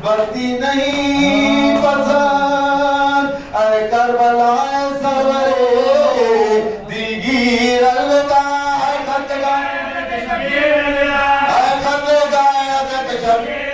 برتی نہیں پسند اے کربلا سورے دیگیر الوداع اے خط گائے اے خط گائے اے شبیر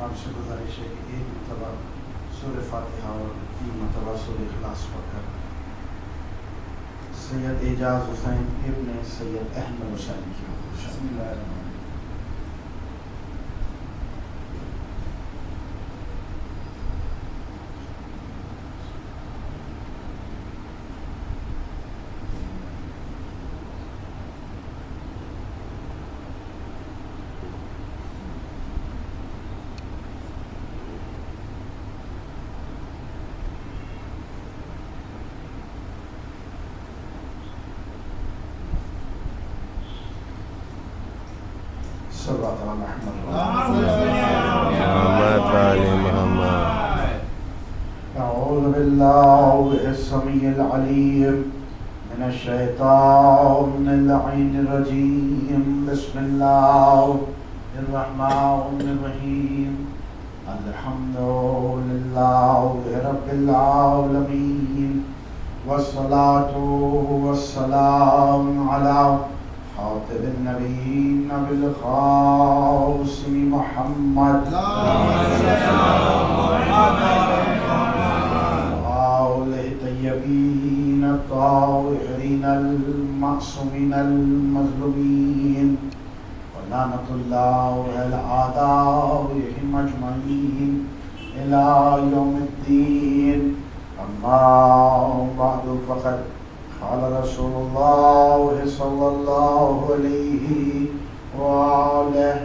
آپ سے گزارش ہے کہ ایک مرتبہ سورہ فاتحہ اور 3 مرتبہ سورہ اخلاص پڑھ کر سید اعجاز حسین ابن سید احمد حسین کی بسم اللہ الرحمن الرحیم. صلوات علی محمد. أعوذ بالله السميع العليم من الشيطان اللعين الرجيم. بسم الله الرحمن الرحيم. الحمد لله رب العالمين والصلاة والسلام على خاتم النبيين بالخاص محمد وآله الطيبين الطاهرين المعصومين المظلومين ولعنة الله على أعدائهم أجمعين إلى يوم الدين. أما بعد فقد قال رسول الله صلى الله عليه وآله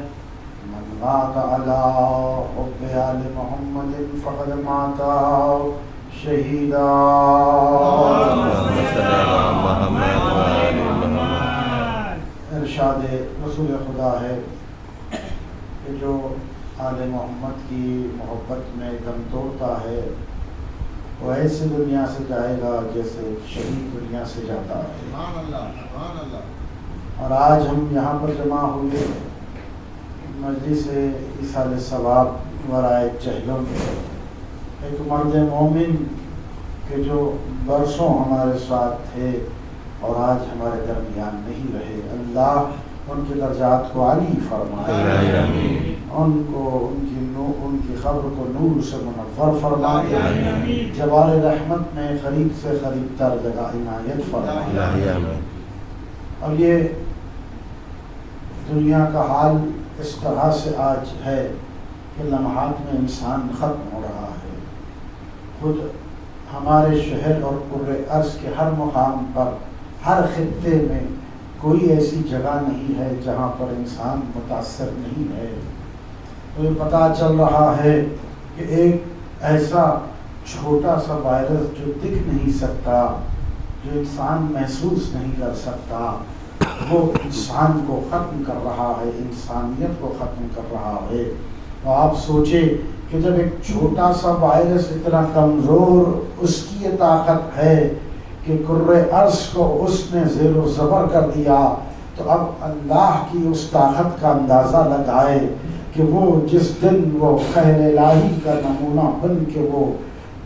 من مات على حب آل محمد فقد مات شهيدا. ارشاد رسول خدا ہے کہ جو آل محمد کی محبت میں دم توڑتا ہے وہ ایسی دنیا سے جائے گا جیسے شہید دنیا سے جاتا ہے. اور آج ہم یہاں پر جمع ہوئے مجلس ایصال ثواب ورائے چہلم ایک مرد مومن کہ جو برسوں ہمارے ساتھ تھے اور آج ہمارے درمیان نہیں رہے. اللہ ان کے درجات کو عالی فرمائے, ان کی قبر کو نور سے منور فرمائے, جوار رحمت میں قریب سے قریب تر جگہ عنایت فرمائے. اور یہ دنیا کا حال اس طرح سے آج ہے کہ لمحات میں انسان ختم ہو رہا ہے. خود ہمارے شہر اور پورے عرض کے ہر مقام پر ہر خطے میں کوئی ایسی جگہ نہیں ہے جہاں پر انسان متاثر نہیں ہے. تو یہ پتہ چل رہا ہے کہ ایک ایسا چھوٹا سا وائرس جو دکھ نہیں سکتا، جو انسان محسوس نہیں کر سکتا، وہ انسان کو ختم کر رہا ہے، انسانیت کو ختم کر رہا ہے۔ تو آپ سوچیں کہ جب ایک چھوٹا سا وائرس اتنا کمزور، اس کی یہ طاقت ہے کہ کرۂ ارض کو اس نے زیر و زبر کر دیا، تو اب اللہ کی اس طاقت کا اندازہ لگائے کہ وہ جس دن وہ قہر الہی کا نمونہ بن کے وہ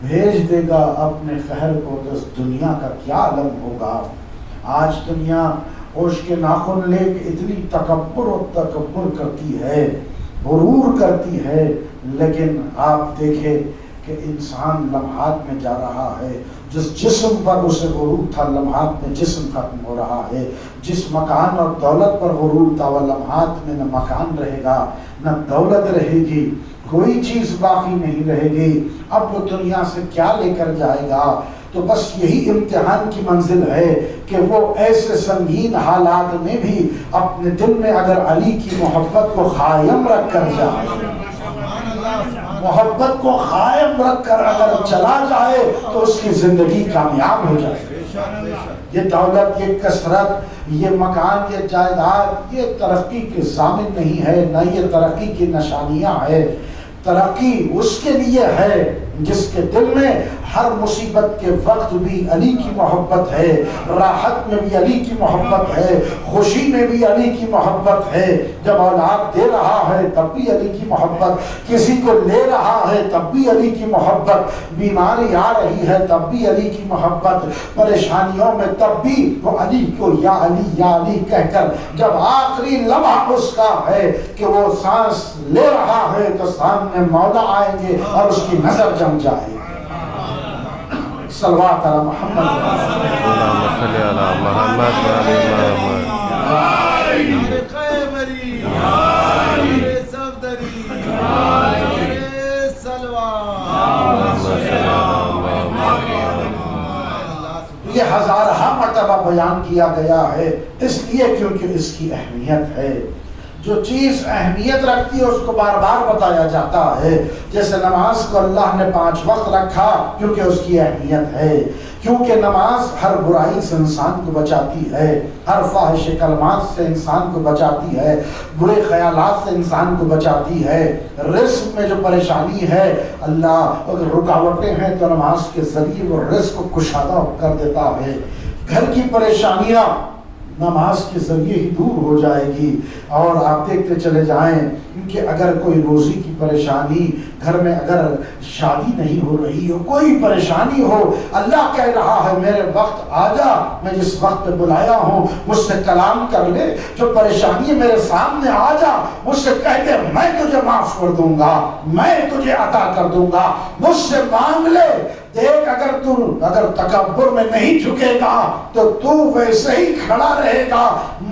بھیج دے گا اپنے قہر کو، تو اس دنیا کا کیا عالم ہوگا۔ آج دنیا ہوش کے ناخن لے کے اتنی تکبر کرتی ہے، غرور کرتی ہے، لیکن آپ دیکھیں کہ انسان لمحات میں جا رہا ہے، جس جسم پر اسے غرور تھا لمحات میں جسم ختم ہو رہا ہے، جس مکان اور دولت پر غرور تھا وہ لمحات میں نہ مکان رہے گا نہ دولت رہے گی، کوئی چیز باقی نہیں رہے گی۔ اب وہ دنیا سے کیا لے کر جائے گا؟ تو بس یہی امتحان کی منزل ہے کہ وہ ایسے سنگین حالات میں بھی اپنے دل میں اگر علی کی محبت کو قائم رکھ کر جائے، محبت کو قائم رکھ کر اگر چلا جائے تو اس کی زندگی کامیاب ہو جائے۔ یہ دولت، یہ کثرت، یہ مکان، یہ جائیداد، یہ ترقی کے ضامن نہیں ہے، نہ یہ ترقی کی نشانیاں ہے۔ ترقی اس کے لیے ہے جس کے دل میں ہر مصیبت کے وقت بھی علی کی محبت ہے، راحت میں بھی علی کی محبت ہے، خوشی میں بھی علی کی محبت ہے، جب اولاد دے رہا ہے تب بھی علی کی محبت، کسی کو لے رہا ہے تب بھی علی کی محبت، بیماری آ رہی ہے تب بھی علی کی محبت، پریشانیوں میں تب بھی وہ علی کو یا علی کہہ کر، جب آخری لمحہ اس کا ہے کہ وہ سانس لے رہا ہے تو سامنے مولا آئیں گے اور اس کی نظر جم جائے۔ صلوات علی محمد، اللہم صلی علی محمد و علی محمد۔ یہ ہزارہ مرتبہ بیان کیا گیا ہے، اس لیے کیونکہ اس کی اہمیت ہے۔ جو چیز اہمیت رکھتی ہے اس کو بار بار بتایا جاتا ہے، جیسے نماز کو اللہ نے 5 وقت رکھا کیونکہ اس کی اہمیت ہے، کیونکہ نماز ہر برائی سے انسان کو بچاتی ہے، ہر فاحش کلمات سے انسان کو بچاتی ہے، برے خیالات سے انسان کو بچاتی ہے۔ رزق میں جو پریشانی ہے، اللہ اگر رکاوٹیں ہیں تو نماز کے ذریعے وہ رزق کو کشادہ کر دیتا ہے۔ گھر کی پریشانیاں نماز کے ذریعے ہی دور ہو جائے گی، اور آپ دیکھتے چلے جائیں کہ اگر کوئی روزی کی پریشانی، گھر میں اگر شادی نہیں ہو رہی ہو، کوئی پریشانی ہو، اللہ کہہ رہا ہے میرے وقت آ جا، میں جس وقت پہ بلایا ہوں مجھ سے کلام کر لے، جو پریشانی ہے میرے سامنے آ جا، مجھ سے کہہ دے میں تجھے معاف کر دوں گا، میں تجھے عطا کر دوں گا، مجھ سے مانگ لے۔ دیکھ اگر تکبر میں نہیں جھکے گا تو ویسے ہی کھڑا رہے گا،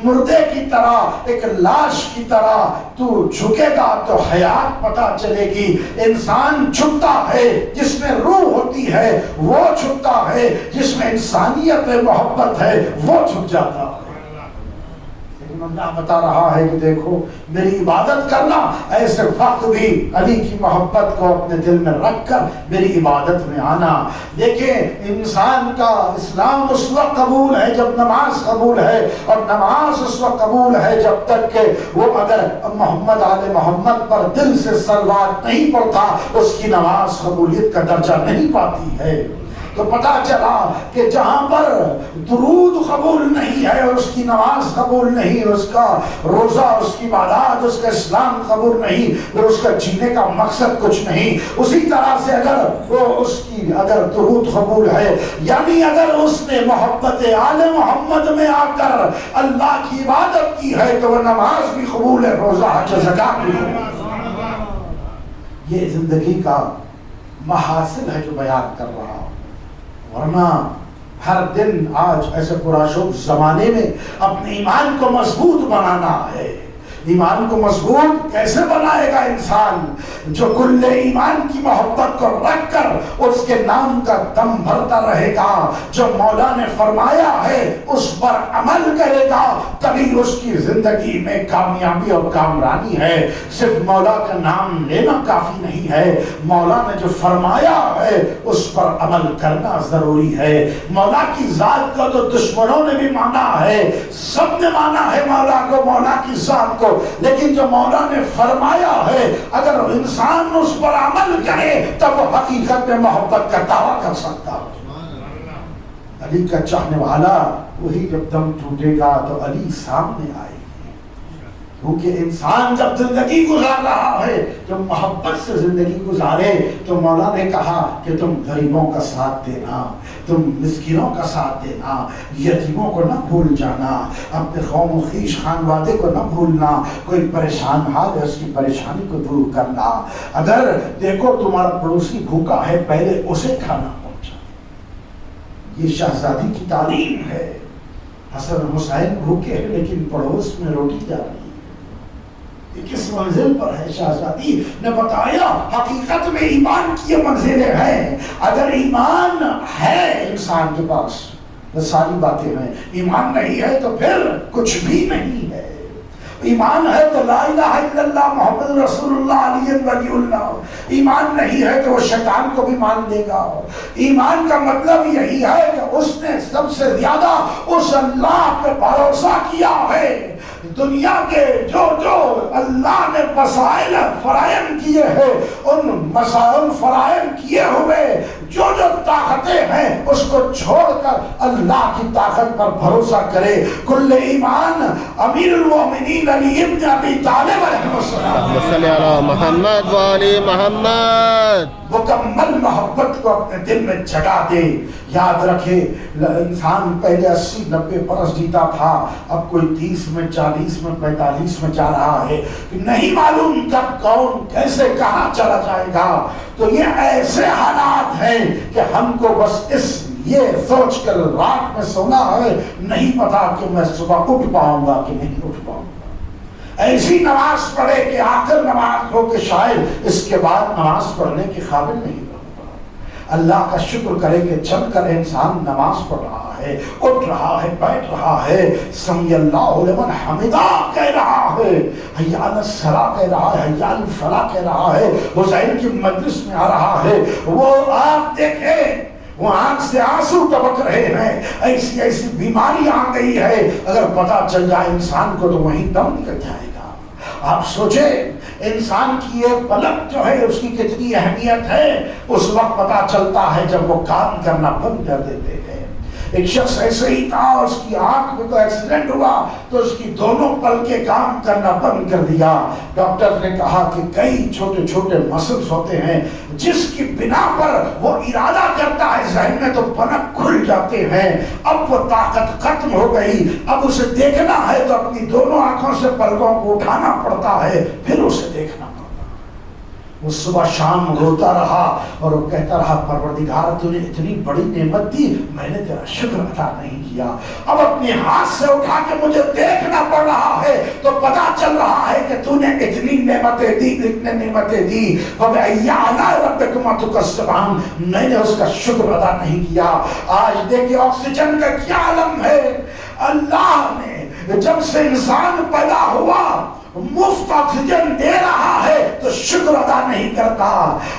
مردے کی طرح، ایک لاش کی طرح تو جھکے گا تو حیات پتہ چلے گی۔ انسان جھکتا ہے جس میں روح ہوتی ہے، وہ جھکتا ہے جس میں انسانیت محبت ہے، وہ جھک جاتا ہے۔ اللہ بتا رہا ہے کہ دیکھو میری عبادت کرنا، ایسے وقت بھی علی کی محبت کو اپنے دل میں رکھ کر میری عبادت میں آنا۔ دیکھیں انسان کا اسلام اس وقت قبول ہے جب نماز قبول ہے، اور نماز اس وقت قبول ہے جب تک کہ وہ اگر محمد آل محمد پر دل سے صلوات نہیں پڑھتا، اس کی نماز قبولیت کا درجہ نہیں پاتی ہے۔ تو پتہ چلا کہ جہاں پر درود قبول نہیں ہے اور اس کی نماز قبول نہیں، اس کا روزہ، اس کی عبادات، اس کا اسلام قبول نہیں، اور اس کا جینے کا مقصد کچھ نہیں، اسی طرح سے اگر درود قبول ہے، یعنی اگر اس نے محبت آل محمد میں آ کر اللہ کی عبادت کی ہے تو وہ نماز بھی قبول ہے، روزہ، حج، زکات بھی قبول ہے۔ یہ زندگی کا محاسن ہے جو بیان کر رہا ہوں۔ ورنہ ہر دن آج ایسے پراشوب زمانے میں اپنے ایمان کو مضبوط بنانا ہے، ایمان کو مضبوط کیسے بنائے گا انسان؟ جو کل ایمان کی محبت کو رکھ کر اس کے نام کا دم بھرتا رہے گا، جو مولا نے فرمایا ہے اس پر عمل کرے گا، تبھی اس کی زندگی میں کامیابی اور کامرانی ہے۔ صرف مولا کا نام لینا کافی نہیں ہے، مولا نے جو فرمایا ہے اس پر عمل کرنا ضروری ہے۔ مولا کی ذات کو تو دشمنوں نے بھی مانا ہے، سب نے مانا ہے مولا کو، مولا کی ذات کو، لیکن جو مولا نے فرمایا ہے اگر انسان اس پر عمل کرے تب وہ حقیقت میں محبت کا دعویٰ کر سکتا ہے۔ علی کا چاہنے والا وہی جب دم ٹوٹے گا تو علی سامنے آئے گی، کیونکہ انسان جب زندگی گزار رہا ہے جو محبت سے زندگی گزارے تو مولا نے کہا کہ تم غریبوں کا ساتھ دینا، تم مسکینوں کا ساتھ دینا، یتیموں کو نہ بھول جانا، اپنے قوم و خویش خانوادے کو نہ بھولنا، کوئی پریشان حال ہے اس کی پریشانی کو دور کرنا، اگر دیکھو تمہارا پڑوسی بھوکا ہے پہلے اسے کھانا پہنچا۔ یہ شہزادی کی تعلیم ہے۔ حسن حسین بھوکے ہیں لیکن پڑوس میں روٹی جا رہی ہے، یہ کس منزل پر ہے؟ شہزادی نے بتایا حقیقت میں ایمان کی یہ منزلیں ہیں۔ اگر ایمان ہے انسان کے پاس وہ ساری باتیں ہیں، ایمان نہیں ہے تو پھر کچھ بھی نہیں ہے۔ ایمان ہے تو لا الہ الا اللہ محمد رسول اللہ علی ولی اللہ، ایمان نہیں ہے تو وہ شیطان کو بھی مان لے گا۔ ایمان کا مطلب یہی ہے کہ اس نے سب سے زیادہ اس اللہ پہ بھروسہ کیا ہے۔ دنیا کے جو اللہ نے وسائل فراہم کیے ہیں ان مسائل فراہم کیے ہوئے جو طاقتیں ہیں اس کو چھوڑ کر اللہ کی طاقت پر بھروسہ کرے۔ کل ایمان امیر المومنین علی ابن ابی طالب علیہ السلام صلی علی محمد وعلی محمد مکمل محبت کو اپنے دل میں جگا دے۔ یاد رکھے انسان پہلے 80-90 برس جیتا تھا، اب کوئی 30 میں 40 میں 45 میں جا رہا ہے، نہیں معلوم کب کون کیسے کہاں چلا جائے گا۔ تو یہ ایسے حالات ہیں کہ ہم کو بس یہ سوچ کر رات میں سونا ہے، نہیں پتا کہ میں صبح اٹھ پاؤں گا کہ نہیں اٹھ پاؤں گا۔ ایسی نماز پڑھے کہ آخر نماز ہو کہ شاید اس کے بعد نماز پڑھنے کے قابل نہیں رہوں گا۔ اللہ کا شکر کرے کہ چل کر انسان نماز پڑھ رہا ہے، اٹھ رہا ہے، بیٹھ رہا ہے، سمی اللہ لمن حمدہ کہہ رہا ہے، حی علی الصلاۃ کہہ رہا ہے، حی علی الفلاح کہہ رہا ہے، حسین کی مجلس میں آ رہا ہے۔ وہ آپ دیکھیں وہ آنکھ سے آنسو ٹپک رہے ہیں، ایسی ایسی بیماری آ گئی ہے، اگر پتہ چل جائے انسان کو تو وہیں دم نکل جائے گا۔ آپ سوچیں انسان کی یہ پلک جو ہے اس کی کتنی اہمیت ہے، اس وقت پتہ چلتا ہے جب وہ کام کرنا بند کر دیتے ہیں۔ ایک شخص ایسے ہی تھا، اس کی آنکھ میں تو ایکسیڈنٹ ہوا تو اس کی دونوں پلکیں کام کرنا بند کر دیا۔ ڈاکٹر نے کہا کہ کئی چھوٹے چھوٹے مسلز ہوتے ہیں جس کی بنا پر وہ ارادہ کرتا ہے ذہن میں تو پلک کھل جاتے ہیں۔ اب وہ طاقت ختم ہو گئی، اب اسے دیکھنا ہے تو اپنی دونوں آنکھوں سے پلکوں کو اٹھانا پڑتا ہے، پھر اسے دیکھنا پڑتا ہے۔ وہ صبح شام روتا رہا اور وہ کہتا رہا پروردگار تو نے اتنی بڑی نعمت دی، میں نے تیرا شکر ادا نہیں کیا، اب اپنے ہاتھ سے اٹھا کے مجھے دیکھنا پڑ رہا ہے تو پتا چل رہا ہے کہ تو نے اتنی نعمتیں دی، اتنے نعمتیں دی، فَبِأَيِّ آلَاءِ رَبِّكُمَا تُكَذِّبَانِ، میں نے اس کا شکر ادا نہیں کیا۔ آج دیکھیں آکسیجن کا کیا عالم ہے۔ اللہ نے جب سے انسان پیدا ہوا مفت آکسیجن دے رہا ہے تو شکر ادا نہیں کرتا۔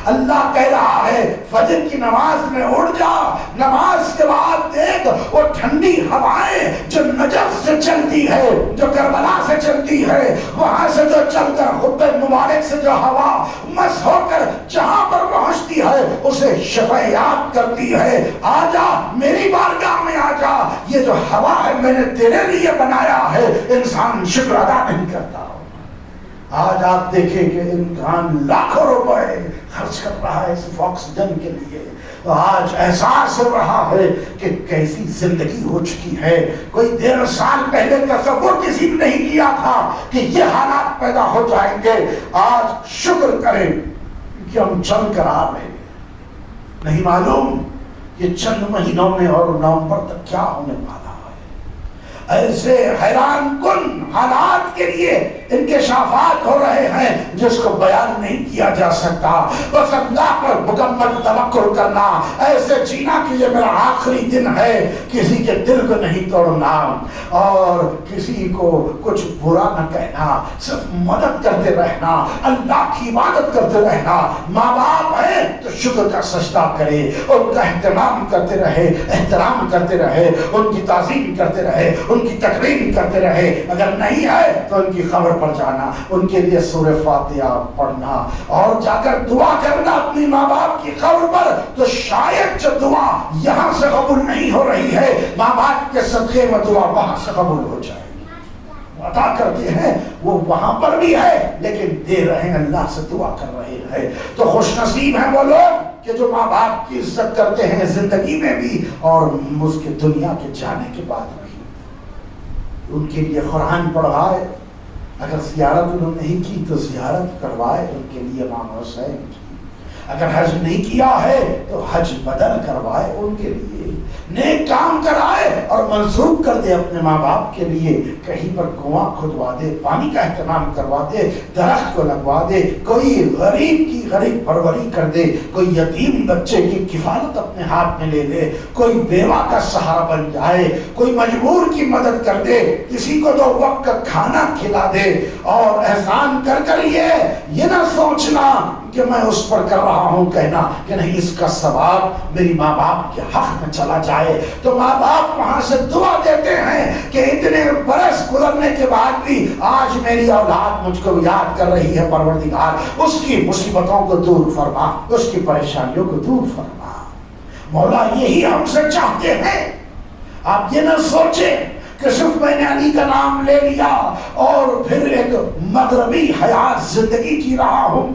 اللہ کہہ رہا ہے فجر کی نماز میں اٹھ جا، نماز کے بعد دیکھ وہ ٹھنڈی ہوائیں جو نجف سے چلتی ہے، جو کربلا سے چلتی ہے، وہاں سے جو چل کر خطبہ مبارک سے جو ہوا مس ہو کر جہاں پر پہنچتی ہے اسے شفیات کرتی ہے۔ آ جا میری بارگاہ میں آ جا، یہ جو ہوا ہے میں نے تیرے لیے بنایا ہے۔ انسان شکر ادا نہیں کرتا۔ آج آپ دیکھیں کہ انسان لاکھوں روپے خرچ کر رہا ہے صرف آکسیجن کے لیے، تو آج احساس ہو رہا ہے کہ کیسی زندگی ہو چکی ہے۔ کوئی 1.5 سال پہلے تصور کسی نے نہیں کیا تھا کہ یہ حالات پیدا ہو جائیں گے۔ آج شکر کریں کہ ہم چل کر آ رہے ہیں، نہیں معلوم یہ چند مہینوں میں اور نومبر تک کیا ہونے والا ہے۔ ایسے حیران کن حالات کے لیے انکشافات ہو رہے ہیں جس کو بیان نہیں کیا جا سکتا. بس اللہ پر مکمل توکل کرنا, ایسے جینا کہ یہ میرا آخری دن ہے, کسی کے دل کو نہیں توڑنا اور کسی کو کچھ برا نہ کہنا, صرف مدد کرتے رہنا, اللہ کی عبادت کرتے رہنا. ماں باپ ہیں تو شکر کا سجدہ کرے, ان کا اہتمام کرتے رہے, احترام کرتے رہے, ان کی تعظیم کرتے رہے, ان کی تکریم کرتے رہے. اگر نہیں ہے تو ان کی خبر پر جانا, ان کے لیے سورہ فاتحہ پڑھنا اور جا کر دعا کرنا اپنی ماں باپ کی خبر پر. تو شاید جو دعا یہاں سے قبول نہیں ہو رہی ہے, ماں باپ کے صدقے میں دعا وہاں سے قبول ہو جائے. عطا کرتے ہیں وہ وہاں پر بھی ہے, لیکن دے رہے ہیں, اللہ سے دعا کر رہے ہیں. تو خوش نصیب ہیں وہ لوگ کہ جو ماں باپ کی عزت کرتے ہیں زندگی میں بھی اور اس کے دنیا کے جانے کے بعد بھی. ان کے لیے قرآن پڑھائے, اگر زیارت انہوں نے نہیں کی تو زیارت کروائے ان کے لیے امام حسین کی. اگر حج نہیں کیا ہے تو حج بدل کروائے ان کے لیے, نیک کام کرائے اور منسوخ کر دے اپنے ماں باپ کے لیے. کہیں پر کنواں کھدوا دے, پانی کا اہتمام کروا دے, درخت کو لگوا دے, کوئی غریب کی غریب پروری کر دے, کوئی یتیم بچے کی کفالت اپنے ہاتھ میں لے لے, کوئی بیوہ کا سہارا بن جائے, کوئی مجبور کی مدد کر دے, کسی کو 2 وقت کا کھانا کھلا دے. اور احسان کر کر یہ نہ سوچنا کہ میں اس پر کر رہا ہوں, کہنا کہ نہیں اس کا ثواب میری ماں باپ کے حق میں چلا جائے. تو ماں باپ وہاں سے دعا دیتے ہیں کہ اتنے برس گزرنے کے بعد بھی آج میری اولاد مجھ کو یاد کر رہی ہے, پروردگار اس کی مصیبتوں کو دور فرما, اس کی پریشانیوں کو دور فرما. مولا یہی ہم سے چاہتے ہیں. آپ یہ نہ سوچیں کہ صرف میں نے علی کا نام لے لیا اور پھر ایک مغربی حیات زندگی جی رہا ہوں.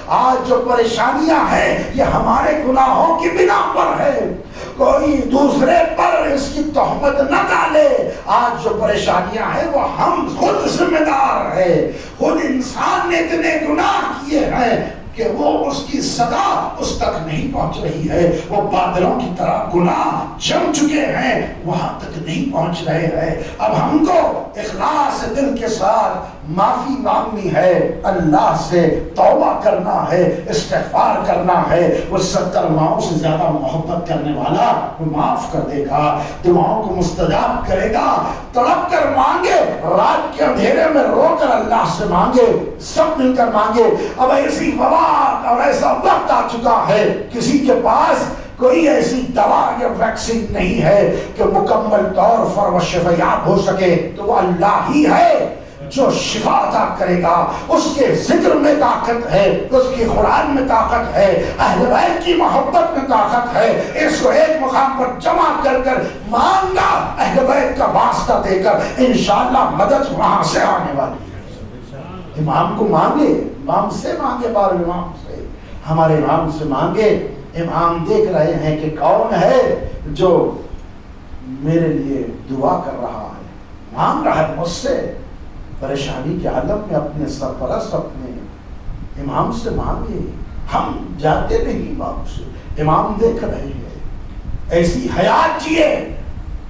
آج جو پریشانیاں ہیں یہ ہمارے گناہوں کی بنا پر ہے, کوئی دوسرے پر اس کی تہمت نہ ڈالے. آج جو پریشانیاں ہیں وہ ہم خود ذمہ دار ہیں. خود انسان نے اتنے گناہ کیے ہیں کہ وہ اس کی صدا اس تک نہیں پہنچ رہی ہے. وہ بادلوں کی طرح گناہ جم چکے ہیں, وہاں تک نہیں پہنچ رہے ہیں. اب ہم کو اخلاص دل کے ساتھ معافی مانگنی ہے, اللہ سے توبہ کرنا ہے, استغفار کرنا ہے. وہ 70 ماؤں سے زیادہ محبت کرنے والا وہ معاف کر دے گا, دعاؤں کو مستجاب کرے گا. تڑپ کر مانگے, رات کے اندھیرے میں رو کر اللہ سے مانگے, سب مل کر مانگے. اب ایسی وبا اور ایسا وقت آ چکا ہے, کسی کے پاس کوئی ایسی دوا یا ویکسین نہیں ہے کہ مکمل طور پر وہ شفا یاب ہو سکے. تو وہ اللہ ہی ہے جو شفا عطا کرے گا. اس کے ذکر میں طاقت ہے, اس کی قرآن میں طاقت ہے, اہل بیت کی محبت میں طاقت ہے. اس کو ایک مقام پر جمع کر کر مانگا, اہل بیت کا واسطہ دے کر انشاءاللہ مدد وہاں سے آنے والی ہے. امام کو مانگے, امام سے مانگے, بار امام سے, ہمارے امام سے مانگے. امام دیکھ رہے ہیں کہ کون ہے جو میرے لیے دعا کر رہا ہے, مانگ رہا ہے مجھ سے. پریشانی کے عالم میں اپنے سرپرست اپنے امام سے مانگے. ہم جاتے نہیں امام سے, امام دیکھ رہے ہیں. ایسی حیات جیے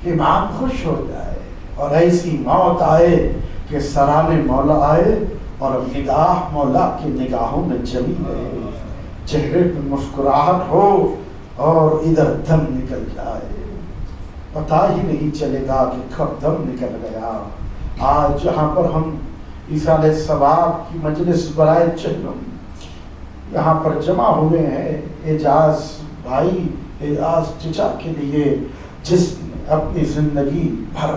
کہ امام خوش ہو جائے, اور ایسی موت آئے کہ سرانے مولا آئے اور نگاہ مولا کی نگاہوں میں جمی رہے, چہرے پہ مسکراہٹ ہو اور ادھر دم نکل جائے. پتہ ہی نہیں چلے گا کہ کب دم نکل گیا. آج جہاں پر ہم ایصال ثواب کی مجلس برائے چہلم یہاں پر جمع ہوئے ہیں, اعجاز بھائی, اعجاز چچا کے لیے جس نے اپنی زندگی بھر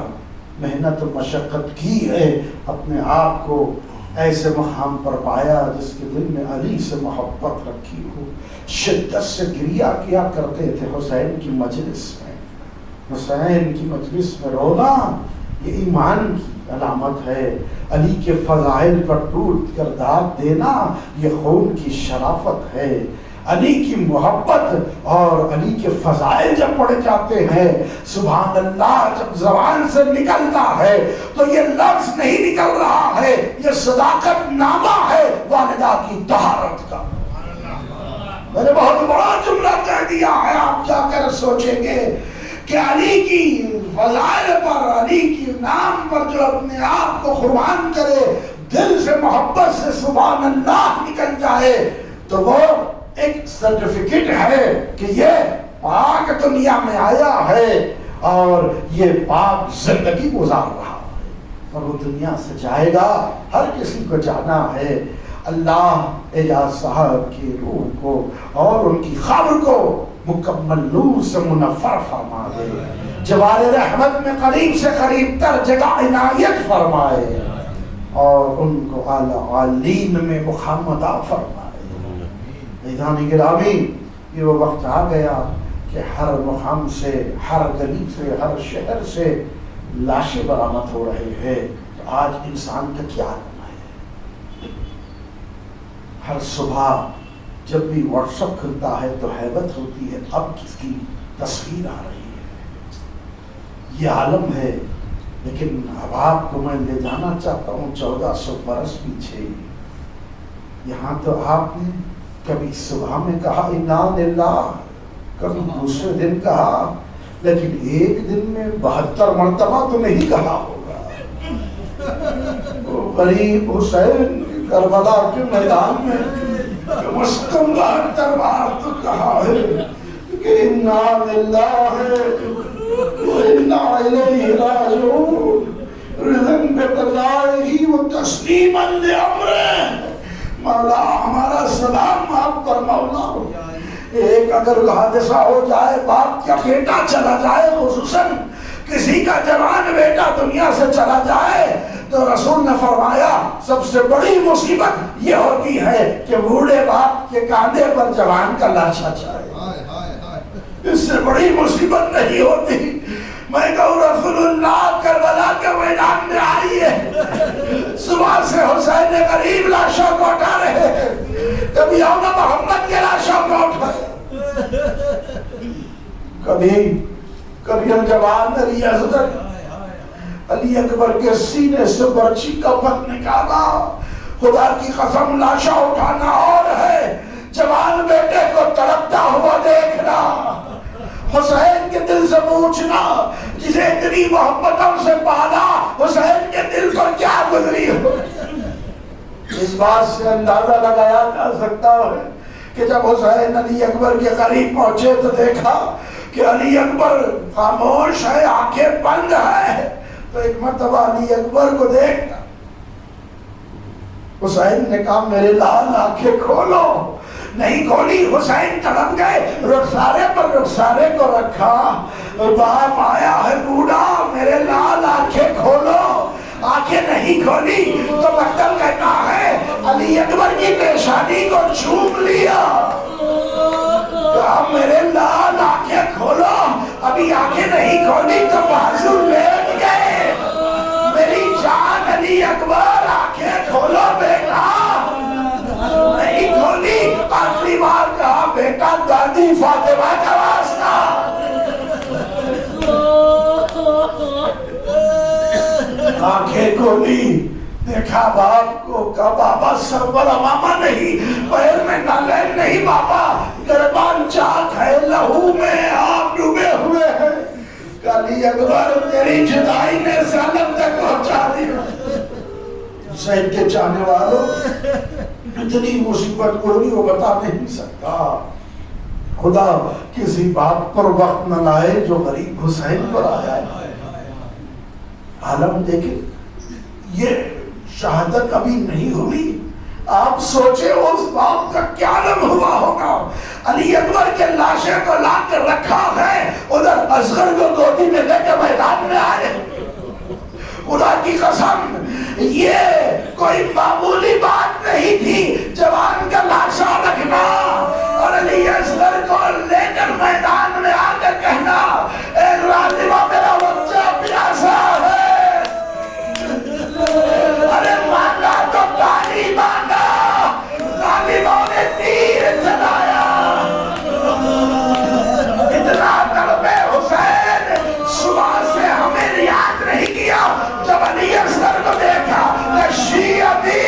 محنت و مشقت کی ہے, اپنے آپ کو ایسے مقام پر پایا جس کے دل میں علی سے محبت رکھی ہو. شدت سے گریہ کیا کرتے تھے حسین کی مجلس میں. حسین کی مجلس میں رونا یہ ایمان کی علامت ہے. علی کے فضائل پر ٹوٹ کر داد دینا یہ خون کی شرافت ہے. علی کی محبت اور علی کے فضائل جب پڑھے جاتے ہیں, سبحان اللہ جب زبان سے نکلتا ہے تو یہ لفظ نہیں نکل رہا ہے, یہ صداقت نامہ ہے والدہ کی طہارت کا. میں نے بہت بڑا جملہ کہہ دیا ہے, آپ جا کر سوچیں گے کہ علی کی فضائل پر, علی کی نام پر جو اپنے آپ کو قربان کرے, دل سے محبت سے سبحان اللہ نکل جائے تو وہ ایک سرٹیفکیٹ ہے کہ یہ پاک دنیا میں آیا ہے اور یہ پاک زندگی گزار رہا ہے اور وہ دنیا سے جائے گا. ہر کسی کو جانا ہے. اللہ اعجاز صاحب کی روح کو اور ان کی قبر کو مکمل نور سے منور فرما دے. جوار رحمت میں قریب سے قریب تر جگہ عنایت فرمائے اور ان کو اعلیٰ عالین میں مقام عطا فرمائے. عزیزان گرامی یہ وہ وقت آ گیا کہ ہر مقام سے، ہر گلی سے، ہر شہر سے لاشیں برآمد ہو رہے ہیں. تو آج انسان کا کیا کرنا ہے؟ ہر صبح جب بھی واٹس ایپ کھلتا ہے تو حیبت ہوتی ہے اب کس کی تصویر آ رہی ہے. یہ عالم ہے. لیکن اب آپ کو میں لے جانا چاہتا ہوں 1400 برس پیچھے. یہاں تو آپ نے کبھی صبح میں کہا انا للہ، کبھی دوسرے دن کہا، لیکن ایک دن میں 72 مرتبہ تو نہیں کہا ہوگا. وہ غریب حسین کربلا کے میدان میں مستم 72 بار تو کہا ہے کہ انا للہ وَإِنَّا إِلَيْهِ رَاجِعُونَ رضاً بِقَضَائِهِ وَتَسْلِيمًا لِأَمْرِهِ. مولا ہمارا سلام آپ پر مولا. ایک اگر حادثہ ہو جائے، باپ کا بیٹا چلا جائے، خصوصاً کسی کا جوان بیٹا دنیا سے چلا جائے، تو رسول نے فرمایا سب سے بڑی مصیبت یہ ہوتی ہے کہ بوڑھے باپ کے کاندھے پر جوان کا لاشا جائے. اس سے بڑی مصیبت نہیں ہوتی. میں کہوں رسول اللہ کربلا کے میدان میں آئیے، صبح سے حسین غریب لاشوں کو اٹھا رہے ہیں، کبھی یوم محمد کے لاشوں کو اٹھائے، کبھی جوان علی اصغر علی اکبر کے سینے سے برچی کا پت نکالا. خدا کی قسم لاشا اٹھانا اور ہے، جوان بیٹے کو تڑپتا ہوا دیکھنا، حسین کے دل سے پوچھنا جسے اتنی محبتوں سے پالا حسین کے دل پر کیا گزری ہو. اس بات سے اندازہ لگایا جا سکتا ہے کہ جب حسین علی اکبر کے قریب پہنچے تو دیکھا کہ علی اکبر خاموش ہے، آنکھیں بند ہے. تو ایک مرتبہ علی اکبر کو دیکھا، حسین نے کہا میرے لال آنکھیں کھولو. نہیں کھولی. حسین تڑپ گئے، رخسارے پر رخسارے کو رکھا. باپ آیا ہے بوڑھا، میرے لال آنکھیں کھولو. آنکھیں نہیں کھولی تو مقتل کہتا ہے علی اکبر کی پیشانی کو چھوم لیا. کہا میرے لال آنکھیں کھولو. ابھی آنکھیں نہیں کھولی تو بازو لیٹ گئے. میری جان علی اکبر آنکھیں کھولو بیٹا. نہیں کھولی. آخری بار کہا بیٹا دادی فاطمہ کا واسطہ. آنکھیں کھولی، دیکھا باپ کو. کہا بابا سرور امامہ نہیں، پیر میں نالین نہیں بابا، گربان چاک ہے، لہو میں آپ ڈوبے ہوئے ہیں. علی اکبر تیری جدائی نے ظالم تک پہنچا دیا. حسین کے چاہنے والوں اتنی مصیبت کوئی وہ بتا نہیں سکتا. خدا کسی بات پر وقت نہ لائے جو غریب حسین پر آیا ہے. عالم دیکھیں، یہ شہادت ابھی نہیں ہوئی. آپ سوچیں اس باپ کا کیا عالم ہوا ہوگا. علی اکبر کے لاشے کو لا کر رکھا ہے، ادھر اصغر کو گودی میں لے کے میدان میں آئے. خدا کی قسم یہ کوئی معمولی بات نہیں تھی جوان کا لاشا رکھنا اور علی اصغر کو لے کر میدان میں آ کر کہنا اے راتبہ میرا بچہ پیاسا ہے. ارے مانگا تو پانی مانگا، ظالموں نے تیر چلایا. اتنا تڑپے حسین، صبح سے ہمیں یاد نہیں کیا. جب علی اصغر کو دیکھا کہ شیعتی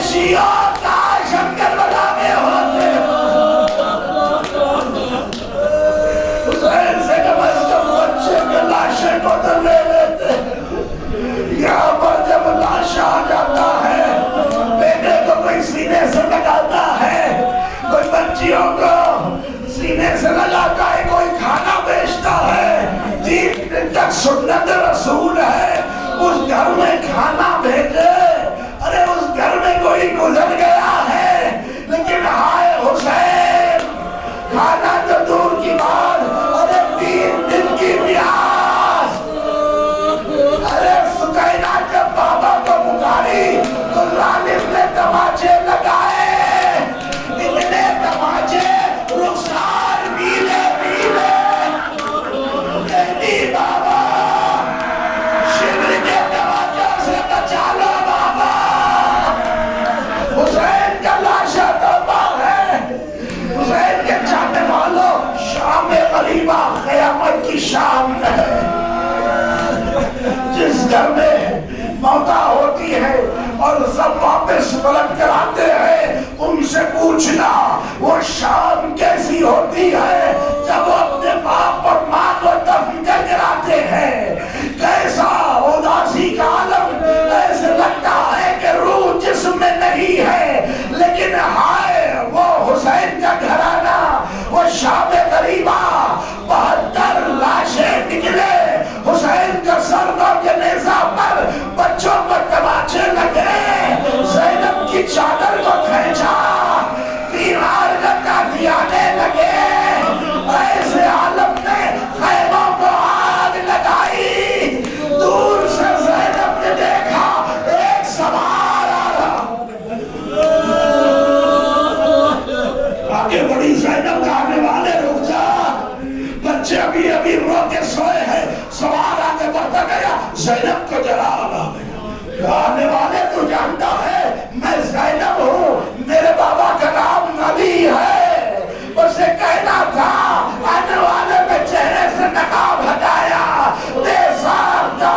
شیعہ کا شنکر بلا میں ہوتے سینے سے لگاتا ہے کوئی کھانا بیچتا ہے 3 دن تک سنت رسول ہے اس گھر میں کھانا بھیجے ارے اس گھر میں کوئی گزر گیا ہے لیکن ہائے حسین کھانا تو دور کی بات ارے 3 دن کی پیاس ارے سکینہ جب بابا کو پکاری تو ظالم نے تماچے لگائے اتنے تماچے رخسار میلے میلے نہیں بابا شبر کے تماچوں سے بچا لو بابا حسین کا لاشا توبہ ہے حسین کے چاہنے والوں شام غریبہ قیامت کی شام ہے جس گھر میں موتا ہوتی ہے اور سب واپس پلٹ کر آتے ہیں ان سے پوچھنا وہ شام کیسی ہوتی ہے جب وہ اپنے باپ اور ماں کو دفن کر آتے ہیں کیسا اداسی کا عالم ایسے لگتا ہے کہ روح جسم میں نہیں ہے لیکن ہائے وہ حسین کا گھرانہ وہ شام غریبہ 72 لاشیں نکلے حسین کا سر کے نیزہ پر بچوں پر تماچے لگے زینب کی چادر کو کھینچا بیمار گنگا دیانے لگے ایسے عالم نے خیموں کو آگ لگائی دور سے زینب نے دیکھا ایک سوار آ رہا آگے بڑی زینب کا آنے والے رک جا بچے ابھی ابھی رو کے سوئے ہیں سوار آگے بڑھتا گیا زینب کو جلال آ گیا آنے والے تو جانتا ہے میں زینب ہوں میرے بابا کا نام علی ہے اسے کہنا تھا آنے والے میں چہرے سے نقاب ہٹایا بے ساختہ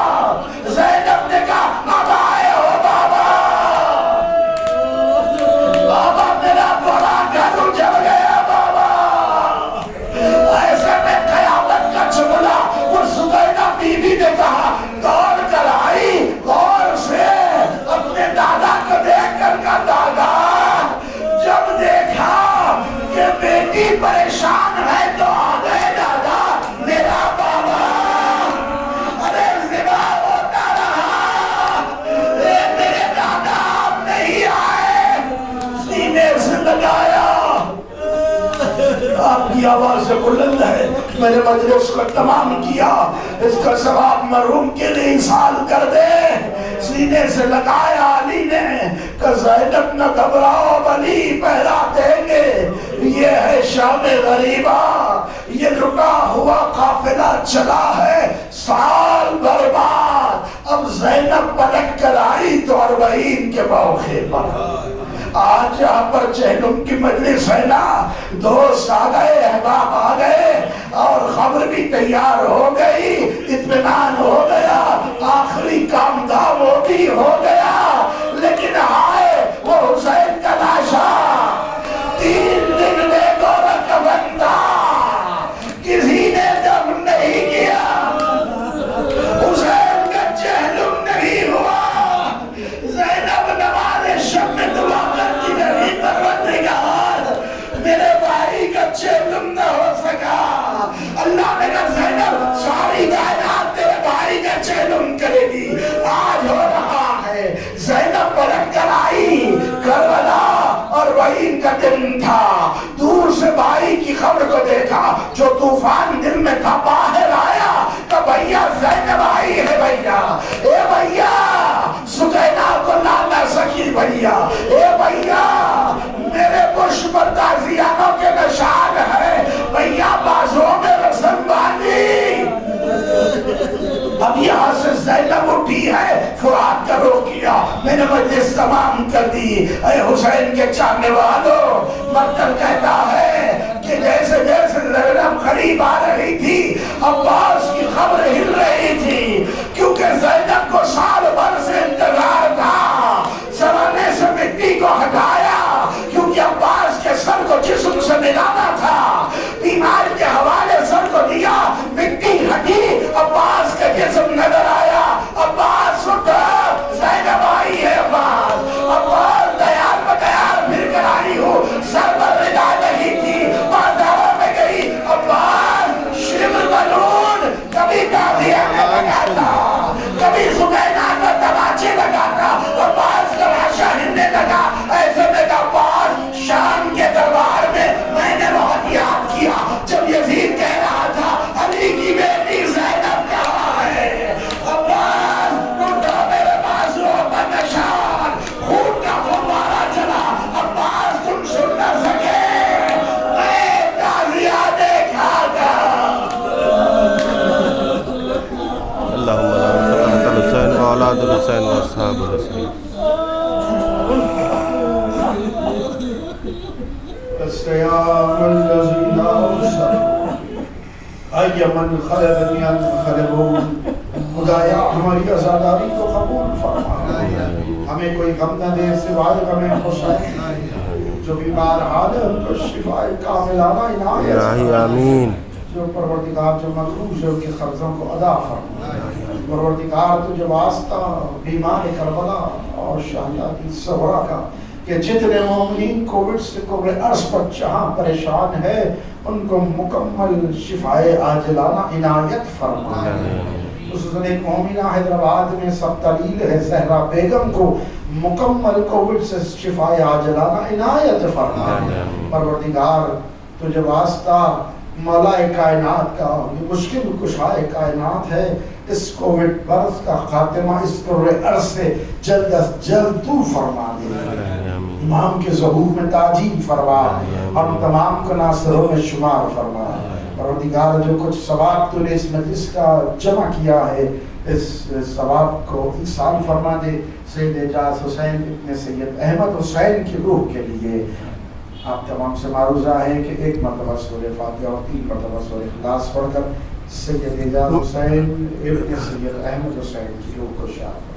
زینب نے کہا اب آئے ہو بابا بابا میرا بڑا گھر اجڑ گیا بابا ایسے میں قیامت کا چملا وہ سکینہ بی بی نے کہا دوڑ کر آئی غور سے اپنے دادا کو دیکھ کر کا دادا جب دیکھا کہ بیٹی پریشان ہے تو آ گئے دادا میرا بابا ارے زبا ہوتا رہا میرے دادا آپ نہیں آئے سینے سے لگایا آپ کی آواز سے بلند ہے میں نے مجلس کو تمام کیا اس کا ثواب مرحوم کے لیے ایصال کر دے سینے سے لگایا علی نے کہ زینب نہ گھبراؤ علی پہلا دیں گے یہ ہے شام غریبہ یہ رکا ہوا قافلہ چلا ہے سال بھر بعد اب زینب پلٹ کر آئی تو 40 کے موقع پر آج یہاں پر چہلم کی مجلس ہے نا دوست آ گئے احباب آ گئے اور خبر بھی تیار ہو گئی اطمینان ہو گیا آخری کام تھا وہ بھی ہو گیا لیکن آئے وہ حسین کا لاشا 3 دن میں گورکھ بنتا کسی نے دم نہیں کیا حسین کا چہلم نہیں ہوا زینب نماز شب میں دعا کرتی رہی پروردگار میرے بھائی کا چہلم نہ ہو سکا اللہ نے کہا زینب ساری کائنات تیرے بھائی کا چہلم کرے گی آج ہو رہا ہے زینب پلٹ کر آئی کربلا اور وہی کا دن تھا دور سے بھائی کی خبر کو دیکھا جو طوفان دل میں تھا باہر آیا کہ بھیا زینب آئی ہے بھیا اے بھیا سکینہ کو لا نہ سکی بھیا اے بھیا میرے پشت پر تازیانوں کے نشان ہے بھیا بازوں میں رسم باندھی اب یہاں سے زینب اٹھی ہے فرات کا رو کیا میں نے مجلس تمام کر دی اے حسین کے چاہنے والوں مقتل کہتا ہے کہ جیسے جیسے زینب قریب آ رہی تھی عباس کی خبر ہل رہی تھی کیونکہ زینب کو سال بھر سے انتظار تھا سرانے سے مٹی کو ہٹایا کیونکہ عباس کے سر کو جسم سے ملانا تھا بیمار کے حوالے سر کو دیا مٹی ہٹی عباس کا جسم نظر آیا عباس اٹھا زینب آئی ہے عباس دیار پہ دیار پھر کر آئی ہوں سر پر ردا نہیں تھی بازاروں میں گئی ایمن خلقنی خلقون، خدایا ہماری عزاداری کو قبول فرما، ہمیں کوئی غم نہ دے سوائے غم حسین، جو بیمار حال ہے ان کو شفاء کاملانہ عنایت فرما، آمین جو پروردگار جو مقروض ہے ان کے قرضوں کو ادا فرما، پروردگار تو جو واسطہ بیمار کربلا اور شہداء کی صغرا کا کہ جتنے مومنین کووڈ سے قبر عرض پر جہاں پریشان ہے ان کو مکمل شفاء عاجلانہ عنایت فرما، خصوصاً ایک مومنہ حیدرآباد میں سب دلیل ہے زہرا بیگم کو مکمل کووڈ سے شفاء عاجلانہ عنایت فرما، پروردگار تجھے واسطہ مولا کائنات کا، یہ مشکل کشائے کائنات ہے، اس کووڈ برس کا خاتمہ اس قرر عرض سے جلد از جلد تو فرما دے، امام کے ظہور میں تعجیل فرما، ہم تمام کو ناصروں میں شمار فرما، پروردگار جو کچھ ثواب تو نے اس مجلس کا جمع کیا ہے اس ثواب کو ایصال فرما دے سید اعجاز حسین ابن سید احمد حسین کی روح کے لیے۔ آپ تمام سے معروضہ ہے کہ ایک مرتبہ سورہ فاتحہ اور 3 مرتبہ سورہ اخلاص پڑھ کر سید اعجاز حسین ابن سید احمد حسین کی روح کو شاد